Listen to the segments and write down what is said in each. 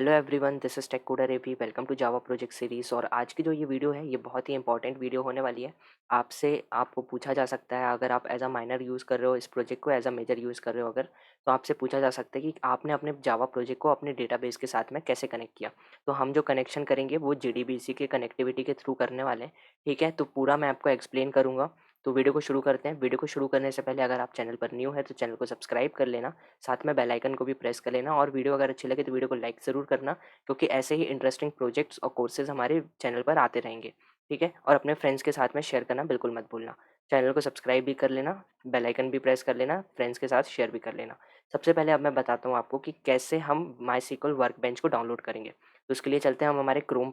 Hello everyone, this is tech coder AP. Welcome to Java project series. और आज की जो ये वीडियो है ये बहुत ही इंपॉर्टेंट वीडियो होने वाली है। आपसे आपको पूछा जा सकता है, अगर आप एज अ माइनर यूज़ कर रहे हो इस प्रोजेक्ट को, एज अ मेजर यूज़ कर रहे हो अगर, तो आपसे पूछा जा सकता है कि आपने अपने जावा प्रोजेक्ट को अपने डेटाबेस के साथ में कैसे कनेक्ट किया। तो हम जो कनेक्शन करेंगे वो JDBC के कनेक्टिविटी के थ्रू करने वाले हैं। ठीक है, तो पूरा मैं आपको एक्सप्लेन करूँगा। तो वीडियो को शुरू करते हैं। वीडियो को शुरू करने से पहले अगर आप चैनल पर न्यू है तो चैनल को सब्सक्राइब कर लेना, साथ में बेल आइकन को भी प्रेस कर लेना, और वीडियो अगर अच्छी लगे तो वीडियो को लाइक ज़रूर करना, क्योंकि ऐसे ही इंटरेस्टिंग प्रोजेक्ट्स और कोर्सेज़ हमारे चैनल पर आते रहेंगे। ठीक है? और अपने फ्रेंड्स के साथ में शेयर करना बिल्कुल मत भूलना। चैनल को सब्सक्राइब भी कर लेना, बेल आइकन भी प्रेस कर लेना, फ्रेंड्स के साथ शेयर भी कर लेना। सबसे पहले अब मैं बताता हूँ आपको कि कैसे हम माईएसक्यूएल वर्कबेंच को डाउनलोड करेंगे। तो उसके लिए चलते हैं हम हमारे क्रोम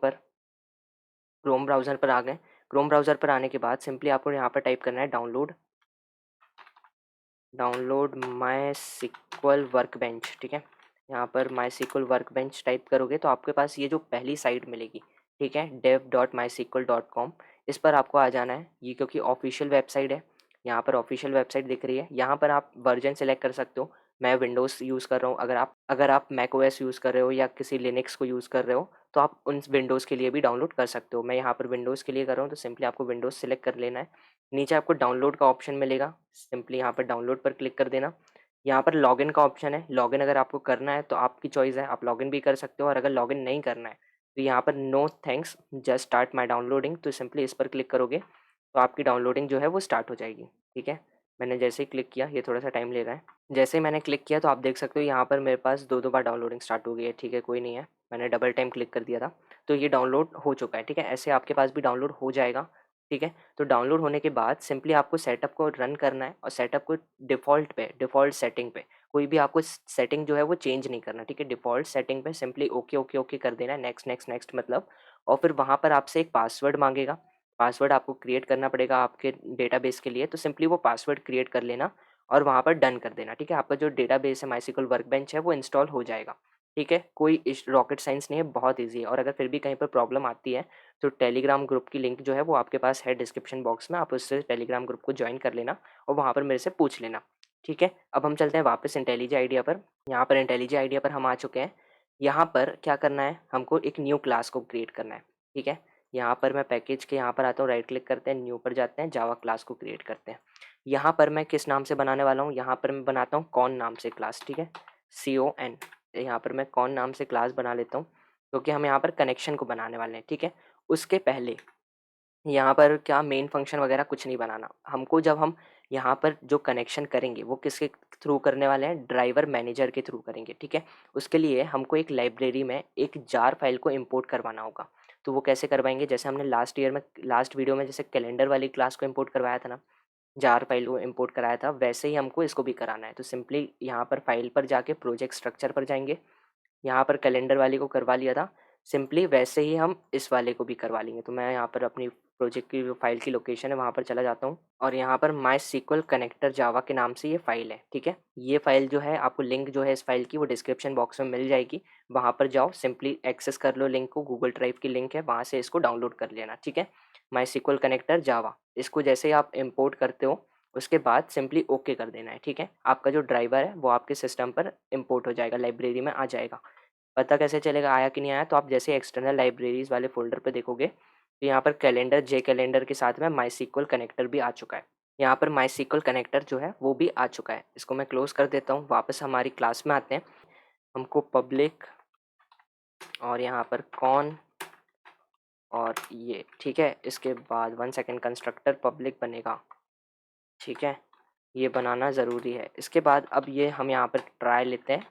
ब्राउज़र पर आ गए। क्रोम ब्राउज़र पर आने के बाद सिंपली आपको यहाँ पर टाइप करना है डाउनलोड माईएसक्यूएल वर्कबेंच। ठीक है? यहाँ पर माईएसक्यूएल वर्कबेंच टाइप करोगे तो आपके पास ये जो पहली साइट मिलेगी, ठीक है, dev.mysql.com, इस पर आपको आ जाना है। ये क्योंकि ऑफिशियल वेबसाइट है, यहाँ पर ऑफिशियल वेबसाइट दिख रही है। यहाँ पर आप वर्जन सेलेक्ट कर सकते हो। मैं विंडोज़ यूज़ कर रहा हूँ। अगर आप मैक ओएस यूज़ कर रहे हो या किसी लिनक्स को यूज़ कर रहे हो तो आप उन विंडोज़ के लिए भी डाउनलोड कर सकते हो। मैं यहाँ पर विंडोज़ के लिए कर रहा हूँ तो सिंपली आपको विंडोज़ सेलेक्ट कर लेना है। नीचे आपको डाउनलोड का ऑप्शन मिलेगा, सिंपली यहाँ पर डाउनलोड पर क्लिक कर देना। यहाँ पर लॉगिन का ऑप्शन है। लॉगिन अगर आपको करना है तो आपकी चॉइस है, आप लॉगिन भी कर सकते हो, और अगर लॉगिन नहीं करना है तो यहाँ पर no thanks just start my downloading, तो सिंपली इस पर क्लिक करोगे तो आपकी डाउनलोडिंग जो है वो स्टार्ट हो जाएगी। ठीक है, मैंने जैसे ही क्लिक किया, ये थोड़ा सा टाइम ले रहा है। जैसे ही मैंने क्लिक किया तो आप देख सकते हो यहाँ पर मेरे पास दो दो बार डाउनलोडिंग स्टार्ट हो गई है। ठीक है, कोई नहीं है, मैंने डबल टाइम क्लिक कर दिया था तो ये डाउनलोड हो चुका है। ठीक है, ऐसे आपके पास भी डाउनलोड हो जाएगा। ठीक है, तो डाउनलोड होने के बाद सिंपली आपको सेटअप को रन करना है, और सेटअप को डिफ़ॉल्ट सेटिंग पे, कोई भी आपको सेटिंग जो है वो चेंज नहीं करना। ठीक है, डिफ़ॉल्ट सेटिंग पे सिंपली ओके, ओके, ओके कर देना है, नेक्स्ट, नेक्स्ट, नेक्स्ट मतलब। और फिर वहाँ पर आपसे एक पासवर्ड माँगेगा। पासवर्ड आपको क्रिएट करना पड़ेगा आपके डेटाबेस के लिए, तो सिंपली वो पासवर्ड क्रिएट कर लेना और वहाँ पर डन कर देना। ठीक है, आपका जो डेटाबेस है माईएसक्यूएल वर्कबेंच है वो इंस्टॉल हो जाएगा। ठीक है, कोई रॉकेट साइंस नहीं है, बहुत ईज़ी है। और अगर फिर भी कहीं पर प्रॉब्लम आती है तो टेलीग्राम ग्रुप की लिंक जो है वो आपके पास है डिस्क्रिप्शन बॉक्स में, आप उससे टेलीग्राम ग्रुप को ज्वाइन कर लेना और वहाँ पर मेरे से पूछ लेना। ठीक है, अब हम चलते हैं वापस इंटेलिजे आइडिया पर। यहाँ पर इंटेलिजे आइडिया पर हम आ चुके हैं। यहाँ पर क्या करना है, हमको एक न्यू क्लास को क्रिएट करना है। ठीक है, यहाँ पर मैं पैकेज के यहाँ पर आता हूँ, राइट क्लिक करते हैं, न्यू पर जाते हैं, जावा क्लास को क्रिएट करते हैं। यहाँ पर मैं किस नाम से बनाने वाला हूँ, यहाँ पर मैं बनाता हूँ कॉन नाम से क्लास। ठीक है, CON, यहाँ पर मैं कॉन नाम से क्लास बना लेता हूँ, क्योंकि हम यहाँ पर कनेक्शन को बनाने वाले हैं। ठीक है, उसके पहले यहाँ पर क्या मेन फंक्शन वगैरह कुछ नहीं बनाना हमको। जब हम यहाँ पर जो कनेक्शन करेंगे वो किसके थ्रू करने वाले हैं, ड्राइवर मैनेजर के थ्रू करेंगे। ठीक है, उसके लिए हमको एक लाइब्रेरी में एक जार फाइल को इंपोर्ट करवाना होगा। तो वो कैसे करवाएंगे, जैसे हमने लास्ट वीडियो में जैसे कैलेंडर वाली क्लास को इंपोर्ट करवाया था ना, जार फाइल को इंपोर्ट कराया था, वैसे ही हमको इसको भी कराना है। तो सिंपली यहाँ पर फाइल पर जाके प्रोजेक्ट स्ट्रक्चर पर जाएंगे। यहाँ पर कैलेंडर वाले को करवा लिया था, सिंपली वैसे ही हम इस वाले को भी करवा लेंगे। तो मैं यहाँ पर अपनी प्रोजेक्ट की जो फाइल की लोकेशन है वहाँ पर चला जाता हूँ, और यहाँ पर माईएसक्यूएल कनेक्टर जावा के नाम से ये फाइल है। ठीक है, ये फाइल जो है आपको लिंक जो है इस फाइल की वो डिस्क्रिप्शन बॉक्स में मिल जाएगी। वहाँ पर जाओ, सिंपली एक्सेस कर लो लिंक को, गूगल ड्राइव की लिंक है, वहाँ से इसको डाउनलोड कर लेना। ठीक है, माईएसक्यूएल कनेक्टर जावा, इसको जैसे ही आप इम्पोर्ट करते हो उसके बाद सिंपली ओके कर देना है। ठीक है, आपका जो ड्राइवर है वो आपके सिस्टम पर इम्पोर्ट हो जाएगा, लाइब्रेरी में आ जाएगा। पता कैसे चलेगा आया कि नहीं आया, तो आप जैसे एक्सटर्नल लाइब्रेरीज़ वाले फ़ोल्डर पे देखोगे तो यहाँ पर कैलेंडर जे कैलेंडर के साथ में माईएसक्यूएल कनेक्टर भी आ चुका है। यहाँ पर माईएसक्यूएल कनेक्टर जो है वो भी आ चुका है। इसको मैं क्लोज़ कर देता हूँ, वापस हमारी क्लास में आते हैं। हमको पब्लिक और यहाँ पर कॉन और ये, ठीक है, इसके बाद 1 सेकंड, कंस्ट्रक्टर पब्लिक बनेगा। ठीक है, ये बनाना ज़रूरी है। इसके बाद अब ये हम यहाँ पर ट्राई लेते हैं।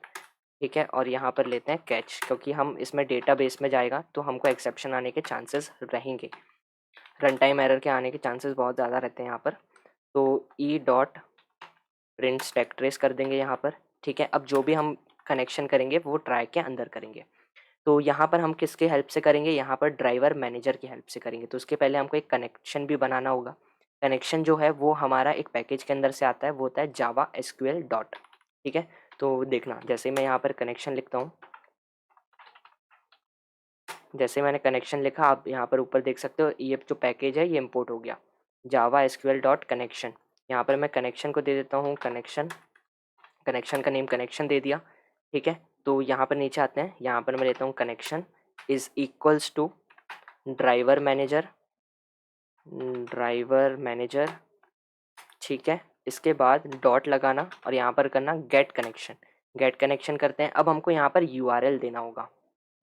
ठीक है, और यहाँ पर लेते हैं कैच, क्योंकि हम इसमें डेटाबेस में जाएगा तो हमको एक्सेप्शन आने के चांसेस रहेंगे, रन टाइम एरर के आने के चांसेस बहुत ज़्यादा रहते हैं यहाँ पर। तो E dot print stack trace कर देंगे यहाँ पर। ठीक है, अब जो भी हम कनेक्शन करेंगे वो ट्राई के अंदर करेंगे। तो यहाँ पर हम किसके हेल्प से करेंगे, यहाँ पर ड्राइवर मैनेजर की हेल्प से करेंगे। तो उसके पहले हमको एक कनेक्शन भी बनाना होगा। कनेक्शन जो है वो हमारा एक पैकेज के अंदर से आता है, वो होता है जावा एसक्यूएल डॉट। ठीक है, तो देखना, जैसे मैं यहाँ पर कनेक्शन लिखता हूँ, जैसे मैंने कनेक्शन लिखा आप यहाँ पर ऊपर देख सकते हो, ये जो पैकेज है ये इंपोर्ट हो गया, जावा एसक्यूएल डॉट कनेक्शन। यहाँ पर मैं कनेक्शन को दे देता हूँ कनेक्शन, कनेक्शन का नेम कनेक्शन दे दिया। ठीक है, तो यहाँ पर नीचे आते हैं, यहाँ पर मैं लेता हूँ connection is equals to driver manager, ठीक है। इसके बाद डॉट लगाना और यहाँ पर करना गेट कनेक्शन, गेट कनेक्शन करते हैं। अब हमको यहाँ पर यूआरएल देना होगा।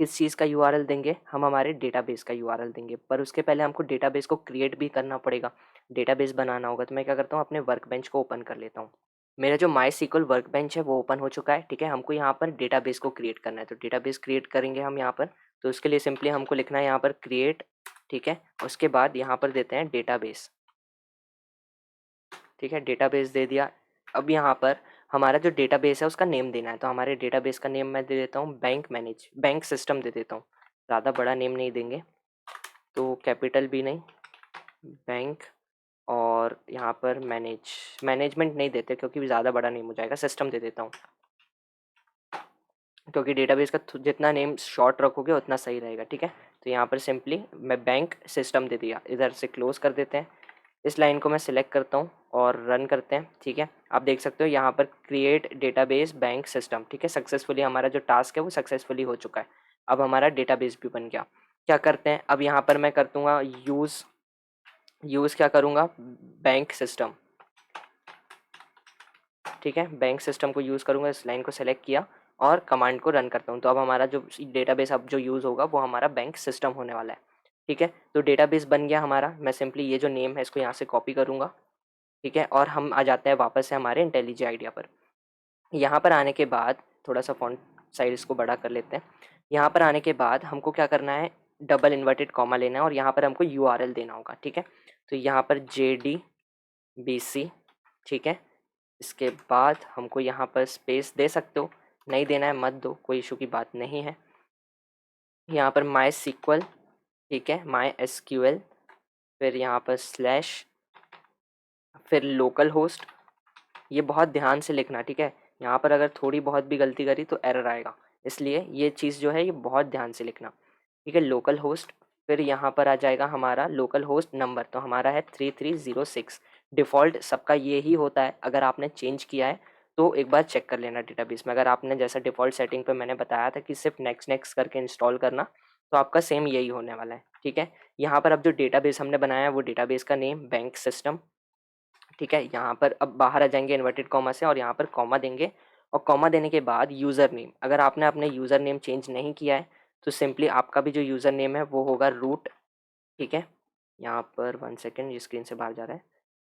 किस चीज़ का यूआरएल देंगे? हम हमारे डेटाबेस का यूआरएल देंगे, पर उसके पहले हमको डेटाबेस को क्रिएट भी करना पड़ेगा, डेटाबेस बनाना होगा। तो मैं क्या करता हूँ, अपने वर्कबेंच को ओपन कर लेता हूँ। मेरा जो माई सीक्वल वर्कबेंच है वो ओपन हो चुका है, ठीक है। हमको यहाँ पर डेटाबेस को क्रिएट करना है, तो डेटाबेस क्रिएट करेंगे हम यहाँ पर। तो उसके लिए सिंपली हमको लिखना है यहाँ पर क्रिएट, ठीक है। उसके बाद यहाँ पर देते हैं डेटाबेस, ठीक है, डेटाबेस दे दिया। अब यहाँ पर हमारा जो डेटाबेस है उसका नेम देना है, तो हमारे डेटाबेस का नेम मैं दे देता हूँ बैंक सिस्टम दे देता हूँ। ज़्यादा बड़ा नेम नहीं देंगे, तो कैपिटल भी नहीं, बैंक, और यहाँ पर मैनेजमेंट नहीं देते क्योंकि ज़्यादा बड़ा नेम हो जाएगा, सिस्टम दे देता हूँ, क्योंकि डेटाबेस का जितना नेम शॉर्ट रखोगे उतना सही रहेगा, ठीक है। तो यहाँ पर सिंपली मैं बैंक सिस्टम दे दिया, इधर से क्लोज कर देते हैं। इस लाइन को मैं सिलेक्ट करता हूँ और रन करते हैं, ठीक है। आप देख सकते हो यहाँ पर क्रिएट डेटाबेस बैंक सिस्टम, ठीक है। सक्सेसफुली हमारा जो टास्क है वो सक्सेसफुली हो चुका है। अब हमारा डेटाबेस भी बन गया। क्या करते हैं, अब यहाँ पर मैं कर दूँगा यूज़ क्या करूँगा, बैंक सिस्टम, ठीक है। बैंक सिस्टम को यूज़ करूँगा, इस लाइन को सेलेक्ट किया और कमांड को रन करता हूँ। तो अब हमारा जो डेटाबेस अब जो यूज़ होगा वो हमारा बैंक सिस्टम होने वाला है, ठीक है। तो डेटाबेस बन गया हमारा। मैं सिंपली ये जो नेम है इसको यहाँ से कॉपी करूँगा, ठीक है। और हम आ जाते हैं वापस से हमारे इंटेलिजेंट आइडिया पर। यहाँ पर आने के बाद थोड़ा सा फॉन्ट साइज इसको बड़ा कर लेते हैं। यहाँ पर आने के बाद हमको क्या करना है, डबल इन्वर्टेड कॉमा लेना है और यहाँ पर हमको यूआरएल देना होगा, ठीक है। तो यहाँ पर JDBC, ठीक है। इसके बाद हमको यहाँ पर स्पेस दे सकते हो, नहीं देना है मत दो, कोई इशू की बात नहीं है। यहाँ पर माई सीक्वल, ठीक है, माई SQL, फिर यहाँ पर स्लैश, फिर लोकल होस्ट। ये बहुत ध्यान से लिखना, ठीक है। यहाँ पर अगर थोड़ी बहुत भी गलती करी तो एरर आएगा, इसलिए ये चीज़ जो है ये बहुत ध्यान से लिखना, ठीक है। लोकल होस्ट, फिर यहाँ पर आ जाएगा हमारा लोकल होस्ट नंबर, तो हमारा है 3306। डिफ़ॉल्ट सबका ये ही होता है, अगर आपने चेंज किया है तो एक बार चेक कर लेना डेटाबेस में। अगर आपने जैसा डिफ़ॉल्ट सेटिंग पे मैंने बताया था कि सिर्फ नेक्स्ट नेक्स्ट करके इंस्टॉल करना, तो आपका सेम यही होने वाला है, ठीक है। यहाँ पर अब जो डेटाबेस हमने बनाया है वो डेटाबेस का नेम बैंक सिस्टम, ठीक है। यहाँ पर अब बाहर आ जाएंगे इन्वर्टेड कॉमा से और यहाँ पर कॉमा देंगे, और कॉमा देने के बाद यूज़र नेम। अगर आपने अपने यूज़र नेम चेंज नहीं किया है तो सिंपली आपका भी जो यूज़र नेम है वो होगा रूट, ठीक है। यहाँ पर 1 सेकेंड, ये स्क्रीन से बाहर जा रहा है,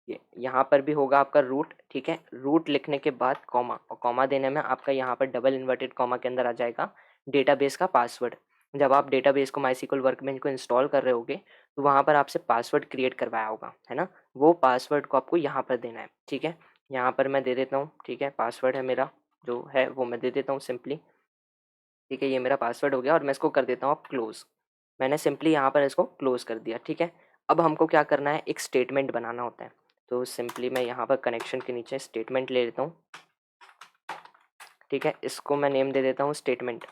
ये यहाँ पर भी होगा आपका रूट, ठीक है। रूट लिखने के बाद कॉमा, और कॉमा देने में आपका यहाँ पर डबल इन्वर्टेड कॉमा के अंदर आ जाएगा डेटाबेस का पासवर्ड। जब आप डेटाबेस को माईसीक्वल वर्कबेंच को इंस्टॉल कर रहे होगे तो वहाँ पर आपसे पासवर्ड क्रिएट करवाया होगा, है ना। वो पासवर्ड को आपको यहाँ पर देना है, ठीक है। यहाँ पर मैं दे देता हूँ, ठीक है। पासवर्ड है मेरा जो है वो मैं दे देता हूँ सिंपली, ठीक है। ये मेरा पासवर्ड हो गया और मैं इसको कर देता हूँ अब क्लोज़। मैंने सिंपली यहाँ पर इसको क्लोज़ कर दिया, ठीक है। अब हमको क्या करना है, एक स्टेटमेंट बनाना होता है। तो सिंपली मैं यहाँ पर कनेक्शन के नीचे स्टेटमेंट ले लेता हूँ, ठीक है। इसको मैं नेम दे देता हूँ स्टेटमेंट,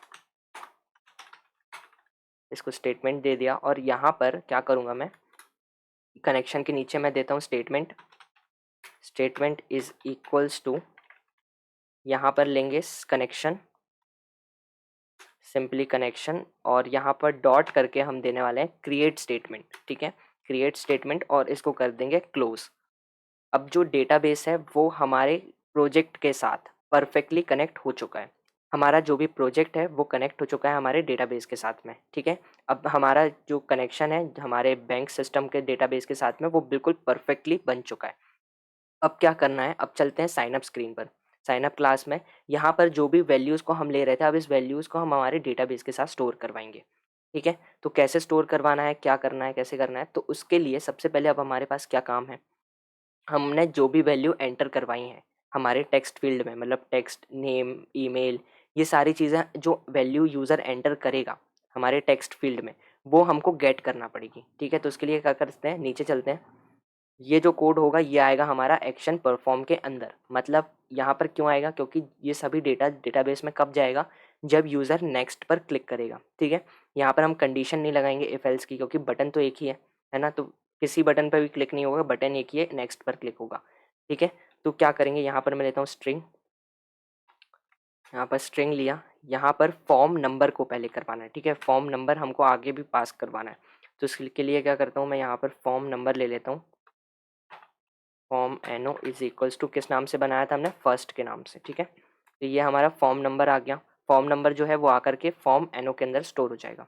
इसको स्टेटमेंट दे दिया। और यहाँ पर क्या करूँगा, मैं कनेक्शन के नीचे मैं देता हूँ स्टेटमेंट इज़ इक्वल्स टू, यहाँ पर लेंगे कनेक्शन, सिंपली कनेक्शन, और यहाँ पर डॉट करके हम देने वाले हैं क्रिएट स्टेटमेंट, ठीक है। क्रिएट स्टेटमेंट और इसको कर देंगे क्लोज। अब जो डेटाबेस है वो हमारे प्रोजेक्ट के साथ परफेक्टली कनेक्ट हो चुका है। हमारा जो भी प्रोजेक्ट है वो कनेक्ट हो चुका है हमारे डेटाबेस के साथ में, ठीक है। अब हमारा जो कनेक्शन है हमारे बैंक सिस्टम के डेटाबेस के साथ में वो बिल्कुल परफेक्टली बन चुका है। अब क्या करना है, अब चलते हैं साइन अप स्क्रीन पर। साइन अप क्लास में यहाँ पर जो भी वैल्यूज़ को हम ले रहे थे, अब इस वैल्यूज़ को हम हमारे डेटाबेस के साथ स्टोर करवाएंगे, ठीक है। तो कैसे स्टोर करवाना है, क्या करना है, कैसे करना है, तो उसके लिए सबसे पहले अब हमारे पास क्या काम है, हमने जो भी वैल्यू एंटर करवाई हैं हमारे टेक्स्ट फील्ड में, मतलब टेक्स्ट, नेम, ईमेल, ये सारी चीज़ें जो वैल्यू यूज़र एंटर करेगा हमारे टेक्स्ट फील्ड में वो हमको गेट करना पड़ेगी, ठीक है। तो उसके लिए क्या करते हैं, नीचे चलते हैं। ये जो कोड होगा ये आएगा हमारा एक्शन परफॉर्म के अंदर। मतलब यहाँ पर क्यों आएगा, क्योंकि ये सभी डेटा डेटाबेस में कब जाएगा, जब यूज़र नेक्स्ट पर क्लिक करेगा, ठीक है। यहाँ पर हम कंडीशन नहीं लगाएंगे इफ एल्स की, क्योंकि बटन तो एक ही है ना। तो किसी बटन पर भी क्लिक नहीं होगा, बटन एक ही है, नेक्स्ट पर क्लिक होगा, ठीक है। तो क्या करेंगे, यहाँ पर मैं लेता हूँ स्ट्रिंग, यहाँ पर स्ट्रिंग लिया, यहाँ पर फॉर्म नंबर को पहले करवाना है, ठीक है। फॉर्म नंबर हमको आगे भी पास करवाना है, तो इसके लिए क्या करता हूँ मैं यहाँ पर फॉर्म नंबर ले लेता हूँ। Form NO is equals to किस नाम से बनाया था हमने, फर्स्ट के नाम से, ठीक है। तो ये हमारा फॉर्म नंबर आ गया। फॉर्म नंबर जो है वो आकर के फॉर्म NO के अंदर स्टोर हो जाएगा।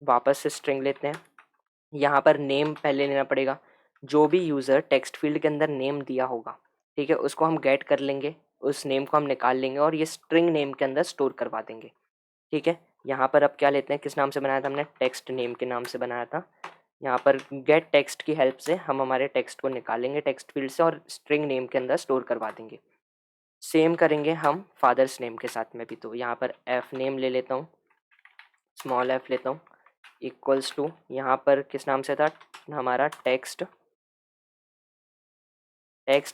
वापस से स्ट्रिंग लेते हैं, यहाँ पर नेम पहले लेना पड़ेगा। जो भी यूज़र टेक्स्ट फील्ड के अंदर नेम दिया होगा, ठीक है, उसको हम गेट कर लेंगे, उस नेम को हम निकाल लेंगे और ये स्ट्रिंग नेम के अंदर स्टोर करवा देंगे, ठीक है। यहाँ पर अब क्या लेते हैं, किस नाम से बनाया था हमने, टेक्स्ट नेम के नाम से बनाया था। यहाँ पर गेट टेक्स्ट की हेल्प से हम हमारे टेक्स्ट को निकालेंगे टेक्स्ट फील्ड से और स्ट्रिंग नेम के अंदर स्टोर करवा देंगे। सेम करेंगे हम फादर्स नेम के साथ में भी। तो यहाँ पर एफ नेम ले लेता हूँ, स्मॉल एफ लेता हूँ, इक्वल्स टू यहाँ पर किस नाम से था हमारा, text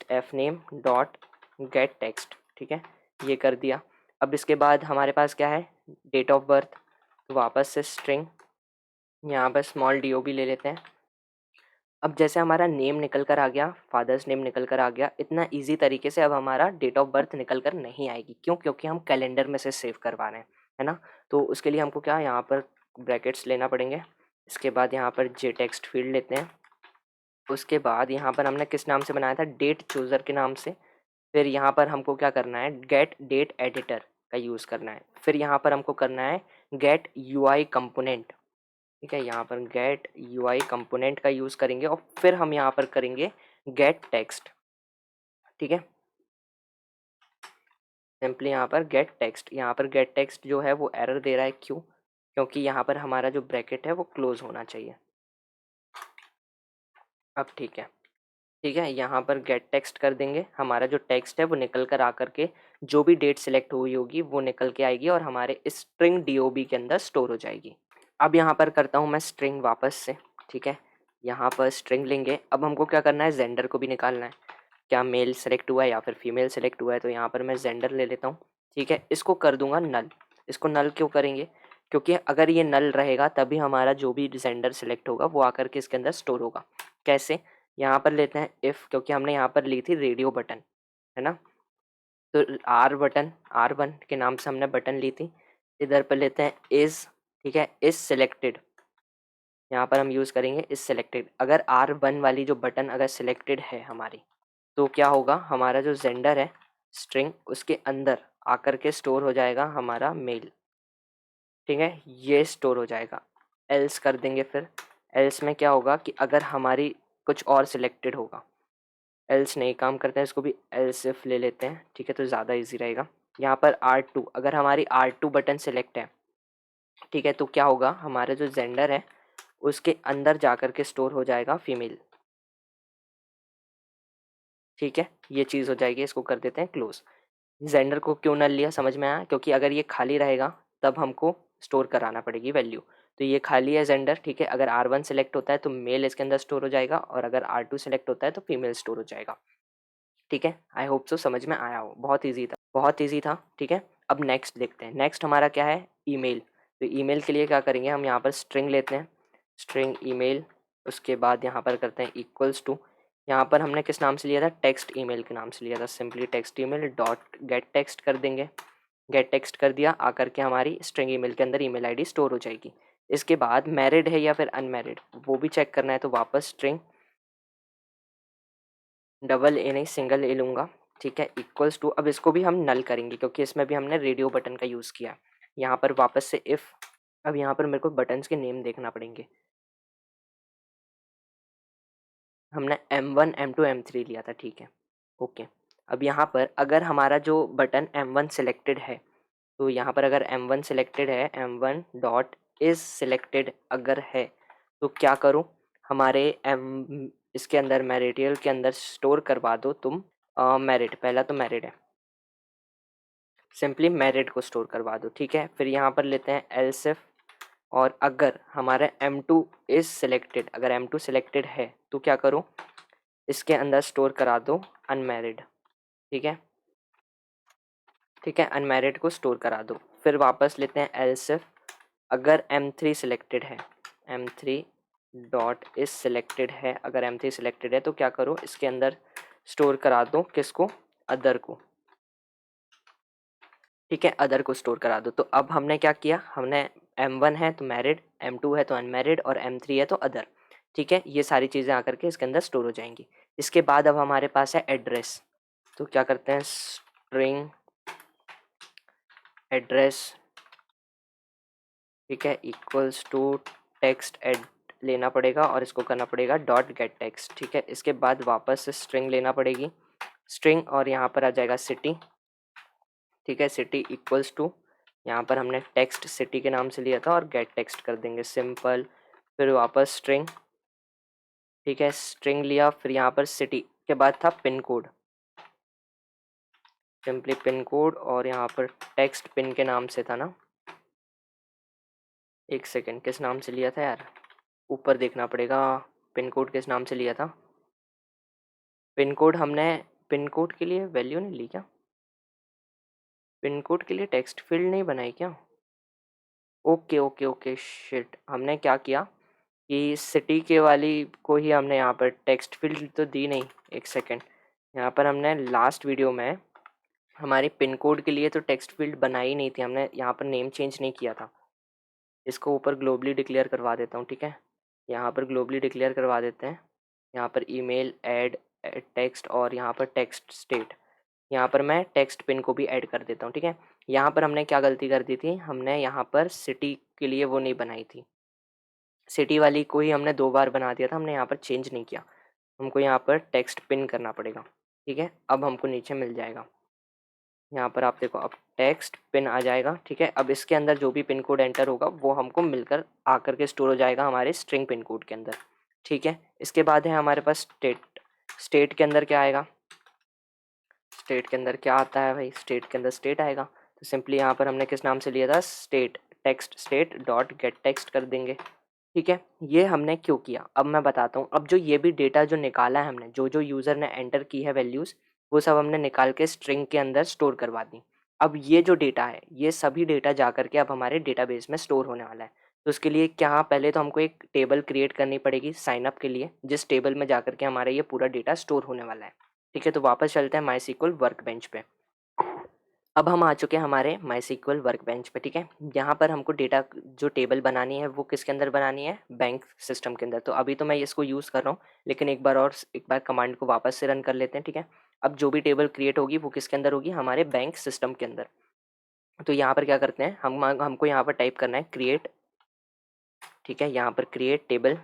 F name dot gate text, ठीक है, ये कर दिया। अब इसके बाद हमारे पास क्या है, डेट ऑफ बर्थ। तो वापस से स्ट्रिंग, यहाँ पर स्मॉल DOB ले लेते हैं। अब जैसे हमारा नेम निकल कर आ गया, फादर्स नेम निकल कर आ गया, इतना इजी तरीके से अब हमारा डेट ऑफ बर्थ निकल कर नहीं आएगी। क्यों? क्योंकि हम कैलेंडर में से सेव करवा रहे हैं, है ना। तो उसके लिए हमको क्या, यहाँ पर ब्रैकेट्स लेना पड़ेंगे। इसके बाद यहाँ पर जे टेक्स्ट फील्ड लेते हैं। उसके बाद यहाँ पर हमने किस नाम से बनाया था, डेट चूज़र के नाम से। फिर यहाँ पर हमको क्या करना है, गेट डेट एडिटर का यूज़ करना है। फिर यहाँ पर हमको करना है गेट UI कंपोनेंट, ठीक है। यहाँ पर गेट UI कंपोनेंट का यूज़ करेंगे और फिर हम यहाँ पर करेंगे गेट टेक्स्ट, ठीक है। सिंपली यहाँ पर गेट टेक्स्ट, यहाँ पर गेट टेक्स्ट जो है वो एरर दे रहा है, क्यों? क्योंकि यहाँ पर हमारा जो ब्रैकेट है वो क्लोज होना चाहिए। अब ठीक है, ठीक है, यहाँ पर गेट टेक्स्ट कर देंगे। हमारा जो टेक्स्ट है वो निकल कर आकर के जो भी डेट सेलेक्ट हुई होगी वो निकल के आएगी और हमारे स्ट्रिंग DOB के अंदर स्टोर हो जाएगी। अब यहाँ पर करता हूँ मैं स्ट्रिंग वापस से, ठीक है। यहाँ पर स्ट्रिंग लेंगे। अब हमको क्या करना है, जेंडर को भी निकालना है, क्या मेल सेलेक्ट हुआ है या फिर फीमेल सेलेक्ट हुआ है। तो यहाँ पर मैं जेंडर ले लेता हूँ, ठीक है। इसको कर दूंगा नल। इसको नल क्यों करेंगे, क्योंकि अगर ये नल रहेगा तभी हमारा जो भी जेंडर सेलेक्ट होगा वो आकर के इसके अंदर स्टोर होगा। कैसे, यहाँ पर लेते हैं इफ़, क्योंकि हमने यहाँ पर ली थी रेडियो बटन, है ना। तो R1 के नाम से हमने बटन ली थी। इधर पर लेते हैं इज़, ठीक है, इज़ सेलेक्टेड, यहाँ पर हम यूज़ करेंगे इज़ सेलेक्टेड। अगर R1 वाली जो बटन अगर सेलेक्टेड है हमारी, तो क्या होगा, हमारा जो जेंडर है स्ट्रिंग, उसके अंदर आकर के स्टोर हो जाएगा हमारा मेल, ठीक है, ये स्टोर हो जाएगा। एल्स कर देंगे। फिर एल्स में क्या होगा कि अगर हमारी कुछ और सिलेक्टेड होगा, एल्स नहीं काम करता है, इसको भी एल्स इफ ले लेते हैं, ठीक है, तो ज़्यादा इजी रहेगा। यहाँ पर R2, अगर हमारी R2 बटन सेलेक्ट है, ठीक है, तो क्या होगा, हमारा जो जेंडर है उसके अंदर जाकर के स्टोर हो जाएगा फीमेल, ठीक है, ये चीज़ हो जाएगी। इसको कर देते हैं क्लोज। जेंडर को क्यों नल लिया, समझ में आया, क्योंकि अगर ये खाली रहेगा तब हमको स्टोर कराना पड़ेगी वैल्यू। तो ये खाली है जेंडर, ठीक है। अगर R1 सेलेक्ट होता है तो मेल इसके अंदर स्टोर हो जाएगा और अगर R2 सेलेक्ट होता है तो फीमेल स्टोर हो जाएगा, ठीक है। आई होप सो समझ में आया हो, बहुत ईजी था, बहुत ईजी था, ठीक है। अब नेक्स्ट देखते हैं। नेक्स्ट हमारा क्या है, ईमेल। तो ईमेल के लिए क्या करेंगे, हम यहाँ पर स्ट्रिंग लेते हैं, स्ट्रिंग ईमेल। उसके बाद यहाँ पर करते हैं इक्वल्स टू, यहाँ पर हमने किस नाम से लिया था, टेक्स्ट ईमेल के नाम से लिया था। Simply text email dot gate text कर देंगे। गेट टेक्स्ट कर दिया, आकर के हमारी स्ट्रिंग ईमेल के अंदर ईमेल आईडी स्टोर हो जाएगी। इसके बाद मैरिड है या फिर अनमैरिड वो भी चेक करना है, तो वापस स्ट्रिंग डबल ए नहीं सिंगल ए लूँगा, ठीक है, इक्वल्स टू। अब इसको भी हम नल करेंगे क्योंकि इसमें भी हमने रेडियो बटन का यूज़ किया। यहाँ पर वापस से इफ़, अब यहाँ पर मेरे को बटन्स के नेम देखना पड़ेंगे। हमने M1 M2 M3 लिया था, ठीक है, ओके। अब यहाँ पर अगर हमारा जो बटन M1 सिलेक्टेड है, तो यहाँ पर अगर M1 सिलेक्टेड है, M1 डॉट इज़ सिलेक्टेड अगर है, तो क्या करूँ, हमारे इसके अंदर मैरिडियल के अंदर स्टोर करवा दो तुम मैरिड, पहला तो मैरिड है, सिंपली मैरिड को स्टोर करवा दो, ठीक है। फिर यहाँ पर लेते हैं एल्स इफ, और अगर हमारा M2 इज़ सिलेक्टेड, अगर M2 सिलेक्टेड है तो क्या करूँ, इसके अंदर स्टोर करा दो अनमैरिड, ठीक है, ठीक है, अनमैरिड को स्टोर करा दो। फिर वापस लेते हैं एल्स इफ, अगर M3 सिलेक्टेड है, M3 डॉट इज सिलेक्टेड है, अगर M3 सिलेक्टेड है तो क्या करो, इसके अंदर स्टोर करा दो किसको, अदर को, ठीक है, अदर को स्टोर करा दो। तो अब हमने क्या किया, हमने M1 है तो मैरिड, M2 है तो अनमैरिड और M3 है तो अदर। ठीक है, ये सारी चीज़ें आकर के इसके अंदर स्टोर हो जाएंगी। इसके बाद अब हमारे पास है एड्रेस, तो क्या करते हैं, स्ट्रिंग एड्रेस, ठीक है, इक्वल्स टू टेक्स्ट एड लेना पड़ेगा और इसको करना पड़ेगा डॉट गेट टेक्स्ट। ठीक है, इसके बाद वापस से स्ट्रिंग लेना पड़ेगी, स्ट्रिंग, और यहाँ पर आ जाएगा सिटी। ठीक है, सिटी इक्वल्स टू, यहाँ पर हमने टेक्स्ट सिटी के नाम से लिया था और गेट टेक्स्ट कर देंगे सिंपल, फिर वापस स्ट्रिंग। ठीक है, स्ट्रिंग लिया, फिर यहाँ पर सिटी के बाद था pin code, simply pin code, और यहाँ पर टेक्स्ट पिन के नाम से था ना, एक सेकेंड, किस नाम से लिया था यार, ऊपर देखना पड़ेगा, पिन कोड किस नाम से लिया था। पिन कोड हमने, पिन कोड के लिए वैल्यू नहीं ली क्या, पिन कोड के लिए टेक्स्ट फील्ड नहीं बनाई क्या, ओके ओके ओके शिट, हमने क्या किया कि सिटी के वाली को ही हमने यहाँ पर टेक्स्ट फील्ड तो दी नहीं, एक सेकेंड, यहाँ पर हमने लास्ट वीडियो में हमारी पिन कोड के लिए तो टेक्स्ट फील्ड बनाई नहीं थी, हमने यहाँ पर नेम चेंज नहीं किया था। इसको ऊपर ग्लोबली डिक्लेयर करवा देता हूँ। ठीक है, यहाँ पर ग्लोबली डिक्लेयर करवा देते हैं, यहाँ पर ईमेल ऐड टेक्स्ट और यहाँ पर टेक्स्ट स्टेट, यहाँ पर मैं टेक्स्ट पिन को भी ऐड कर देता हूँ। ठीक है, यहाँ पर हमने क्या गलती कर दी थी, हमने यहाँ पर सिटी के लिए वो नहीं बनाई थी, सिटी वाली को ही हमने 2 बार बना दिया था, हमने यहाँ पर चेंज नहीं किया, हमको यहाँ पर टेक्स्ट पिन करना पड़ेगा। ठीक है, अब हमको नीचे मिल जाएगा, यहाँ पर आप देखो अब टेक्स्ट पिन आ जाएगा। ठीक है, अब इसके अंदर जो भी पिन कोड एंटर होगा वो हमको मिलकर आकर के स्टोर हो जाएगा हमारे स्ट्रिंग पिन कोड के अंदर। ठीक है, इसके बाद है हमारे पास स्टेट, स्टेट के अंदर क्या आएगा, स्टेट के अंदर क्या आता है भाई, स्टेट के अंदर स्टेट आएगा, तो सिंपली यहाँ पर हमने किस नाम से लिया था, state, text state dot gate text कर देंगे। ठीक है, ये हमने क्यों किया अब मैं बताता हूँ। अब जो ये भी डेटा जो निकाला है हमने, जो जो यूज़र ने एंटर की है वैल्यूज़, वो सब हमने निकाल के स्ट्रिंग के अंदर स्टोर करवा दी। अब ये जो डेटा है, ये सभी डेटा जा कर के अब हमारे डेटाबेस में स्टोर होने वाला है। तो उसके लिए क्या, पहले तो हमको एक टेबल क्रिएट करनी पड़ेगी साइन अप के लिए, जिस टेबल में जा कर के हमारा ये पूरा डेटा स्टोर होने वाला है। ठीक है, तो वापस चलते हैं माई वर्कबेंच पे। अब हम आ चुके हैं हमारे माई वर्कबेंच पे। ठीक है, यहाँ पर हमको डेटा जो टेबल बनानी है वो किसके अंदर बनानी है, बैंक सिस्टम के अंदर। तो अभी तो मैं इसको यूज़ कर रहा हूँ, लेकिन एक बार कमांड को वापस से रन कर लेते हैं। ठीक है, अब जो भी टेबल क्रिएट होगी वो किसके अंदर होगी, हमारे बैंक सिस्टम के अंदर। तो यहाँ पर क्या करते हैं, हमको यहाँ पर टाइप करना है क्रिएट। ठीक है, यहाँ पर क्रिएट टेबल,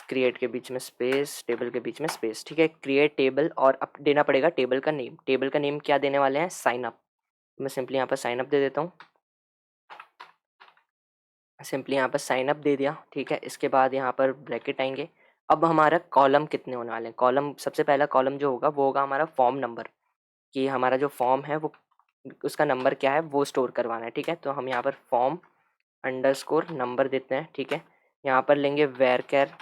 क्रिएट के बीच में स्पेस, टेबल के बीच में स्पेस। ठीक है, क्रिएट टेबल, और अब देना पड़ेगा टेबल का नेम। टेबल का नेम क्या देने वाले हैं, साइन अप। मैं सिंपली यहाँ पर साइन अप दे देता हूँ, सिंपली यहाँ पर साइन अप दे दिया। ठीक है, इसके बाद यहाँ पर ब्रैकेट आएंगे। अब हमारा कॉलम कितने होने वाले हैं, कॉलम, सबसे पहला कॉलम जो होगा वो होगा हमारा फॉर्म नंबर, कि हमारा जो फॉर्म है वो उसका नंबर क्या है वो स्टोर करवाना है। ठीक है, तो हम यहाँ पर फॉर्म अंडरस्कोर नंबर देते हैं। ठीक है, यहाँ पर लेंगे वेर कैर।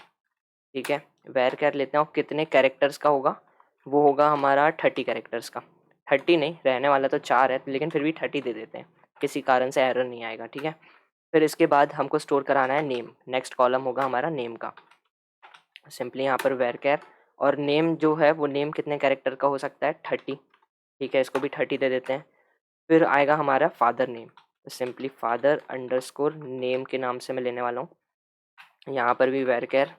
ठीक है, वेर कैर लेते हैं, और कितने कैरेक्टर्स का होगा, वो होगा हमारा 30 कैरेक्टर्स का। 30 नहीं, रहने वाला तो 4 है, लेकिन फिर भी 30 दे देते हैं, किसी कारण से एरर नहीं आएगा। ठीक है, फिर इसके बाद हमको स्टोर कराना है नेम, नेक्स्ट कॉलम होगा हमारा नेम का। सिंपली यहाँ पर वेर कैर, और नेम जो है वो नेम कितने कैरेक्टर का हो सकता है, 30। ठीक है, इसको भी 30 दे देते हैं। फिर आएगा हमारा फादर नेम, तो सिंपली फादर अंडरस्कोर नेम के नाम से मैं लेने वाला हूँ। यहाँ पर भी वेर कैर।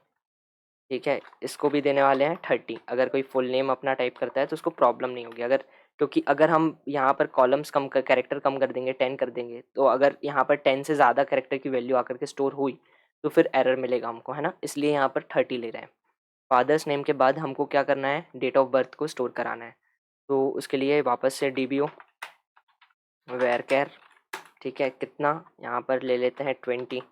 ठीक है, इसको भी देने वाले हैं 30। अगर कोई फुल नेम अपना टाइप करता है तो उसको प्रॉब्लम नहीं होगी, अगर, क्योंकि अगर हम यहाँ पर कॉलम्स कम कर, कैरेक्टर कम कर देंगे, 10 कर देंगे, तो अगर यहाँ पर 10 से ज़्यादा कैरेक्टर की वैल्यू आकर के स्टोर हुई तो फिर एरर मिलेगा हमको, है ना, इसलिए यहाँ पर 30 ले रहे हैं। फादर्स नेम के बाद हमको क्या करना है, डेट ऑफ बर्थ को स्टोर कराना है। तो उसके लिए वापस से DBO वेर कैर। ठीक है, कितना, यहाँ पर ले लेते हैं 20,